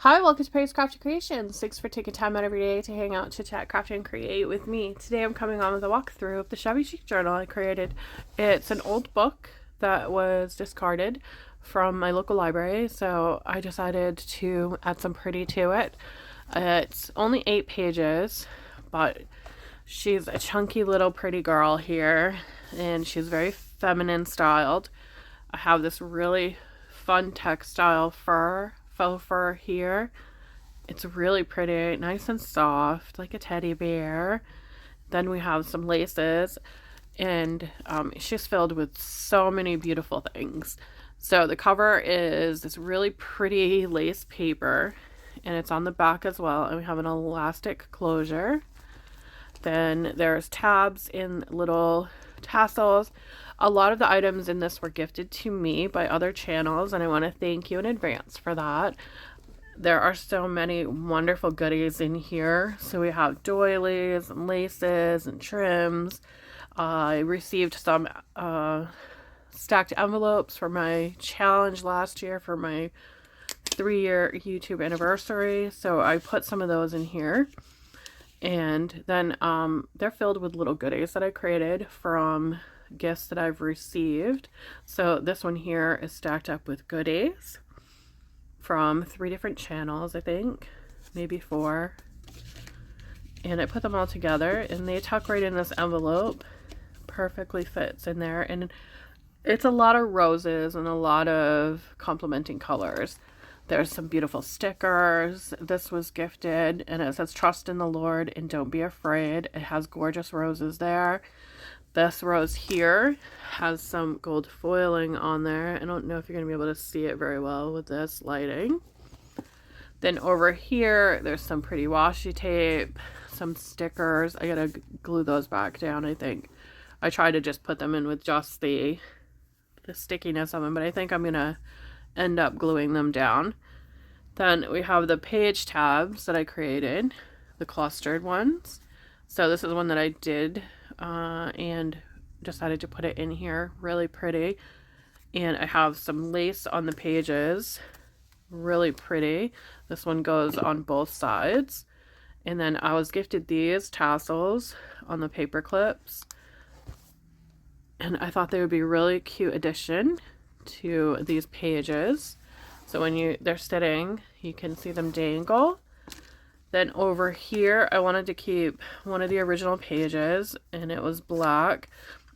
Hi, welcome to Paris Crafty Creations. Thanks for taking time out every day to hang out, chit chat, craft, and create with me. Today I'm coming on with a walkthrough of the Shabby Journal I created. It's an old book that was discarded from my local library, so I decided to add some pretty to it. It's only 8 pages, but she's a chunky little pretty girl here, and she's very feminine styled. I have this really fun textile faux fur here. It's really pretty, nice and soft, like a teddy bear. Then we have some laces, and she's filled with so many beautiful things. So the cover is this really pretty lace paper, and it's on the back as well, and we have an elastic closure. Then there's tabs in little tassels. A lot of the items in this were gifted to me by other channels, and I want to thank you in advance for that. There are so many wonderful goodies in here. So we have doilies and laces and trims. I received some stacked envelopes for my challenge last year for my 3-year YouTube anniversary. So I put some of those in here. And then they're filled with little goodies that I created from gifts that I've received. So this one here is stacked up with goodies from 3 different channels, I think, maybe 4. And I put them all together, and they tuck right in this envelope. Perfectly fits in there, and it's a lot of roses and a lot of complementing colors. There's some beautiful stickers. This was gifted, and it says trust in the Lord and don't be afraid. It has gorgeous roses there. This rose here has some gold foiling on there. I don't know if you're going to be able to see it very well with this lighting. Then over here, there's some pretty washi tape, some stickers. I gotta glue those back down, I think. I tried to just put them in with just the stickiness of them, but I think I'm going to end up gluing them down. Then we have the page tabs that I created, the clustered ones. So this is one that I did and decided to put it in here. Really pretty. And I have some lace on the pages. Really pretty. This one goes on both sides. And then I was gifted these tassels on the paper clips. And I thought they would be a really cute addition to these pages. So when they're sitting, you can see them dangle. Then over here, I wanted to keep one of the original pages, and it was black.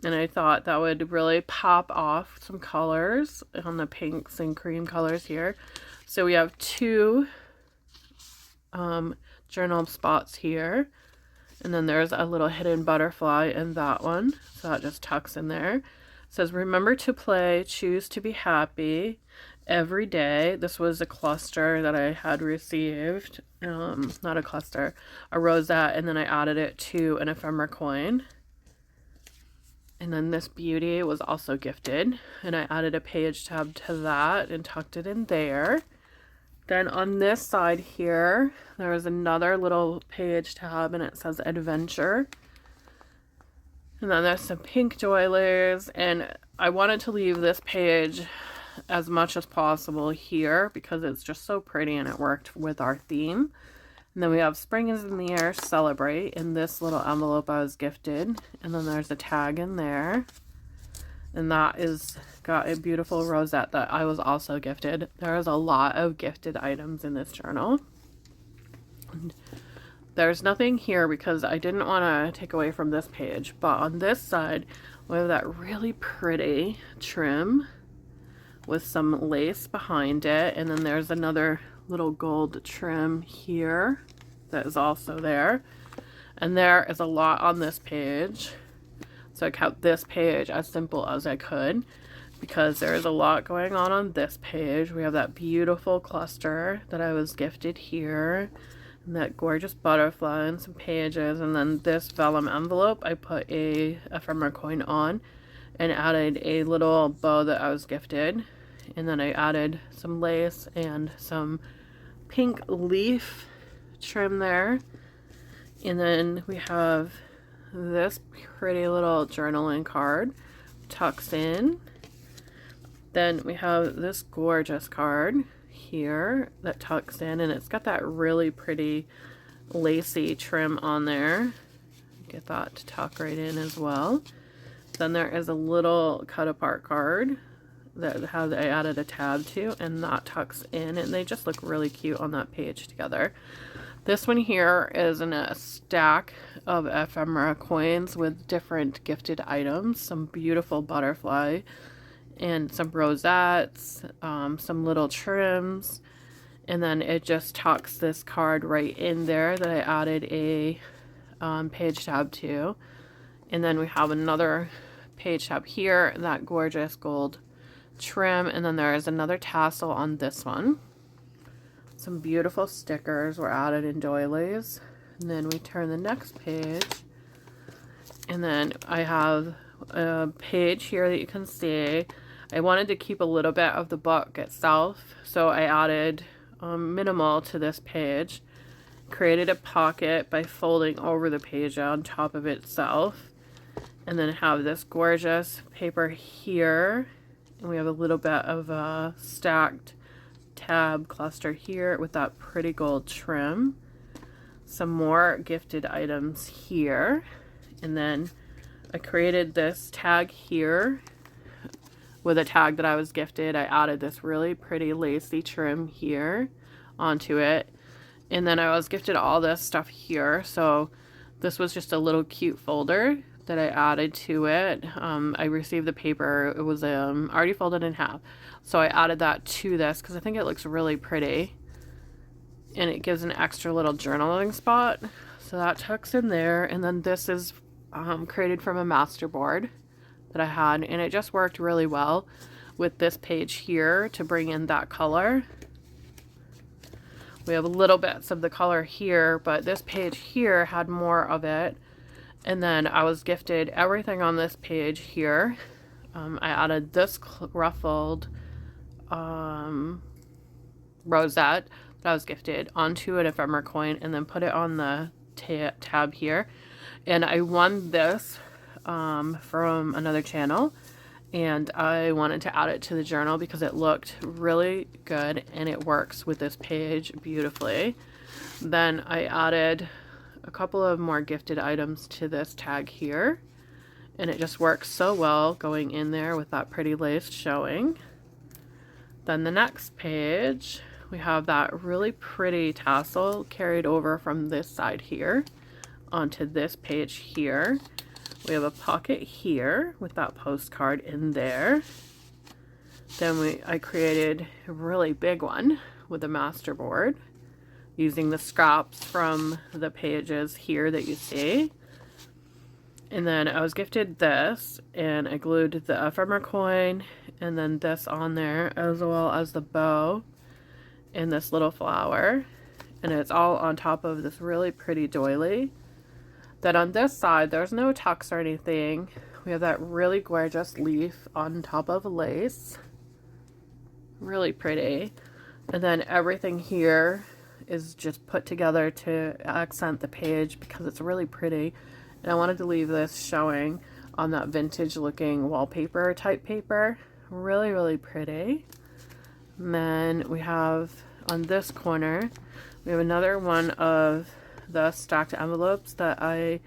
And I thought that would really pop off some colors on the pinks and cream colors here. So we have 2 journal spots here. And then there's a little hidden butterfly in that one. So that just tucks in there. It says, remember to play, choose to be happy every day. This was a cluster that I had received. Not a cluster, a rosette. And then I added it to an ephemera coin. And then this beauty was also gifted. And I added a page tab to that and tucked it in there. Then on this side here, there is another little page tab, and it says adventure. And then there's some pink doilies, and I wanted to leave this page as much as possible here because it's just so pretty and it worked with our theme. And then we have spring is in the air, celebrate, in this little envelope I was gifted. And then there's a tag in there. And that is got a beautiful rosette that I was also gifted. There is a lot of gifted items in this journal. And there's nothing here because I didn't want to take away from this page. But on this side, we have that really pretty trim with some lace behind it. And then there's another little gold trim here that is also there. And there is a lot on this page. So I kept this page as simple as I could because there is a lot going on this page. We have that beautiful cluster that I was gifted here, and that gorgeous butterfly and some pages, and then this vellum envelope I put a ephemera coin on and added a little bow that I was gifted, and then I added some lace and some pink leaf trim there. And then we have this pretty little journaling card tucks in. Then we have this gorgeous card here that tucks in, and it's got that really pretty lacy trim on there. Get that to tuck right in as well. Then there is a little cut apart card that I added a tab to, and that tucks in, and they just look really cute on that page together. This one here is in a stack of ephemera coins with different gifted items, some beautiful butterfly and some rosettes, some little trims, and then it just tucks this card right in there that I added a page tab to. And then we have another page tab here, that gorgeous gold trim, and then there is another tassel on this one. Some beautiful stickers were added in doilies. And then we turn the next page, and then I have a page here that you can see. I wanted to keep a little bit of the book itself, so I added minimal to this page. Created a pocket by folding over the page on top of itself, and then have this gorgeous paper here, and we have a little bit of a stacked tab cluster here with that pretty gold trim. Some more gifted items here, and then I created this tag here with a tag that I was gifted. I added this really pretty lacy trim here onto it. And then I was gifted all this stuff here, so this was just a little cute folder that I added to it. I received the paper. It was already folded in half, so I added that to this because I think it looks really pretty, and it gives an extra little journaling spot. So that tucks in there, and then this is created from a master board that I had, and it just worked really well with this page here to bring in that color. We have little bits of the color here, but this page here had more of it. And then I was gifted everything on this page here. I added this ruffled rosette that I was gifted onto an ephemera coin, and then put it on the tab here. And I won this from another channel, and I wanted to add it to the journal because it looked really good and it works with this page beautifully. Then I added a couple of more gifted items to this tag here, and it just works so well going in there with that pretty lace showing. Then the next page, we have that really pretty tassel carried over from this side here onto this page here. We have a pocket here with that postcard in there. Then I created a really big one with a master board using the scraps from the pages here that you see. And then I was gifted this, and I glued the ephemera coin and then this on there, as well as the bow and this little flower. And it's all on top of this really pretty doily. Then on this side, there's no tucks or anything. We have that really gorgeous leaf on top of lace. Really pretty. And then everything here is just put together to accent the page because it's really pretty. And I wanted to leave this showing on that vintage looking wallpaper type paper. Really, really pretty. And then we have on this corner, we have another one of the stacked envelopes that I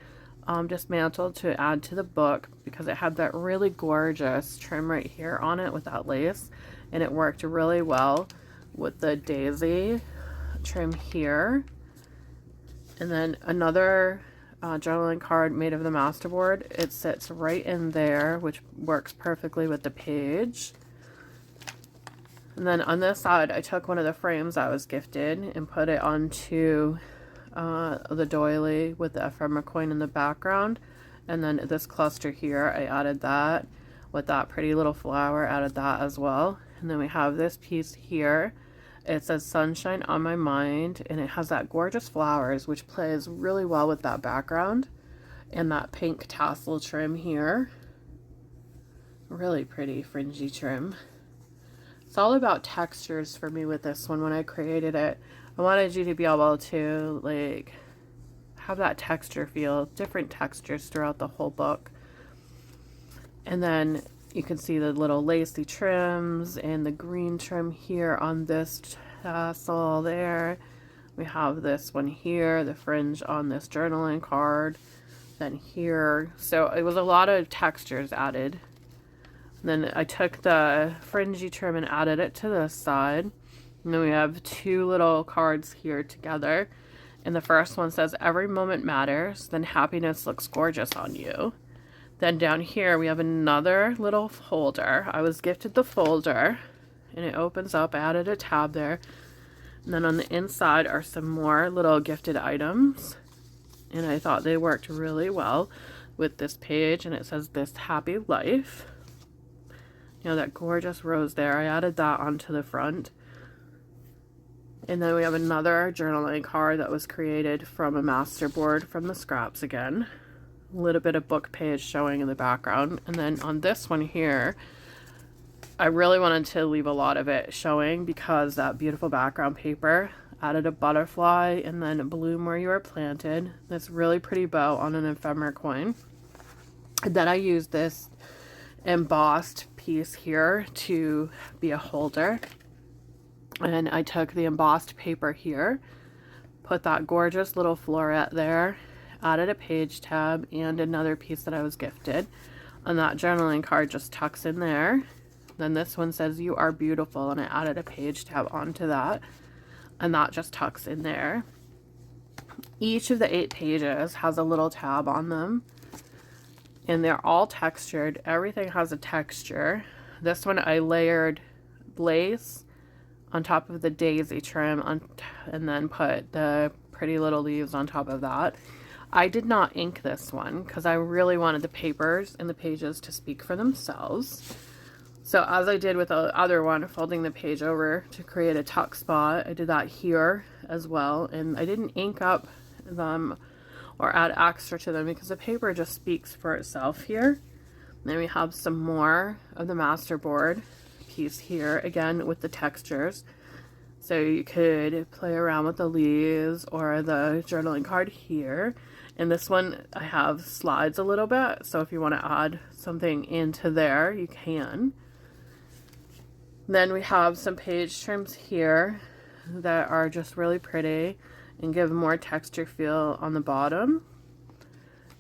dismantled to add to the book because it had that really gorgeous trim right here on it with that lace, and it worked really well with the daisy trim here. And then another journaling card made of the masterboard. It sits right in there, which works perfectly with the page. And then on this side, I took one of the frames I was gifted and put it onto the doily with the ephemera coin in the background. And then this cluster here, I added that with that pretty little flower, added that as well. And then we have this piece here. It says Sunshine on My Mind, and it has that gorgeous flowers, which plays really well with that background and that pink tassel trim here. Really pretty fringy trim. It's all about textures for me with this one. When I created it, I wanted you to be able to like have that texture feel, different textures throughout the whole book. And then You can see the little lacy trims and the green trim here on this tassel there. We have this one here, the fringe on this journaling card. Then here, so it was a lot of textures added. Then I took the fringy trim and added it to this side. And then we have two little cards here together. And the first one says, "Every moment matters, then happiness looks gorgeous on you." Then down here we have another little folder. I was gifted the folder and it opens up. I added a tab there. And then on the inside are some more little gifted items. And I thought they worked really well with this page. And it says, "This happy life." You know, that gorgeous rose there. I added that onto the front. And then we have another journaling card that was created from a masterboard from the scraps again. A little bit of book page showing in the background. And then on this one here, I really wanted to leave a lot of it showing because that beautiful background paper added a butterfly and then a bloom where you were planted. This really pretty bow on an ephemera coin. And then I used this embossed piece here to be a holder. And I took the embossed paper here, put that gorgeous little floret there, added a page tab and another piece that I was gifted. And that journaling card just tucks in there. Then this one says, "You are beautiful," and I added a page tab onto that. And that just tucks in there. Each of the 8 pages has a little tab on them. And they're all textured. Everything has a texture. This one I layered lace on top of the daisy trim and then put the pretty little leaves on top of that. I did not ink this one because I really wanted the papers and the pages to speak for themselves. So as I did with the other one, folding the page over to create a tuck spot, I did that here as well. And I didn't ink up them or add extra to them because the paper just speaks for itself here. And then we have some more of the masterboard piece here, again with the textures. So you could play around with the leaves or the journaling card here. And this one I have slides a little bit, so if you want to add something into there, you can. Then we have some page trims here that are just really pretty and give more texture feel on the bottom.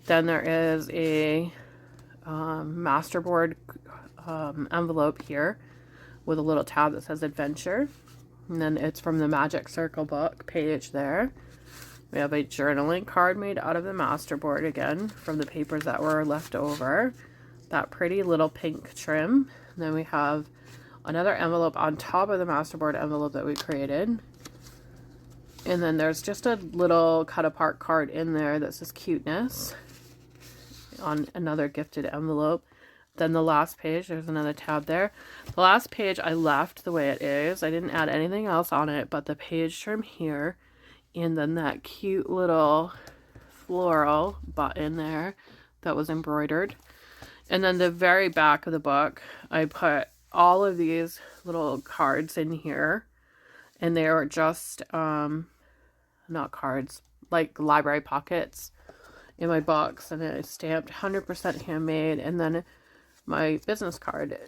Then there is a masterboard envelope here with a little tab that says adventure. And then it's from the Magic Circle book page there. We have a journaling card made out of the masterboard again from the papers that were left over. That pretty little pink trim. And then we have another envelope on top of the masterboard envelope that we created. And then there's just a little cut apart card in there that says cuteness on another gifted envelope. Then the last page, there's another tab there. The last page I left the way it is. I didn't add anything else on it but the page trim here. And then that cute little floral button there that was embroidered. And then the very back of the book, I put all of these little cards in here. And they are just, not cards, like library pockets in my box. And it's stamped 100% handmade. And then my business card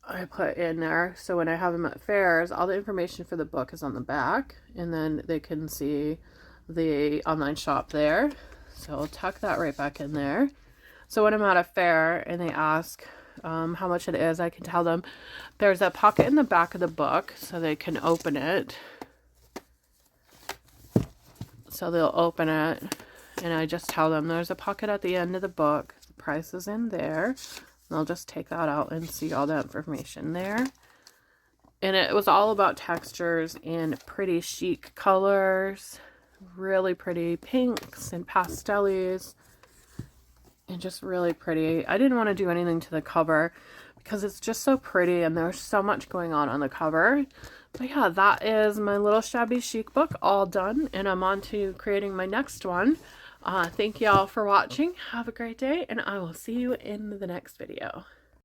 I put in there. So when I have them at fairs, all the information for the book is on the back. And then they can see the online shop there. So I'll tuck that right back in there. So when I'm at a fair and they ask how much it is, I can tell them there's a pocket in the back of the book so they can open it. So they'll open it and I just tell them there's a pocket at the end of the book. The price is in there. And I'll just take that out and see all that information there. And it was all about textures and pretty chic colors. Really pretty pinks and pastells. And just really pretty. I didn't want to do anything to the cover because it's just so pretty and there's so much going on the cover. But yeah, that is my little shabby chic book all done. And I'm on to creating my next one. Thank y'all for watching. Have a great day and I will see you in the next video.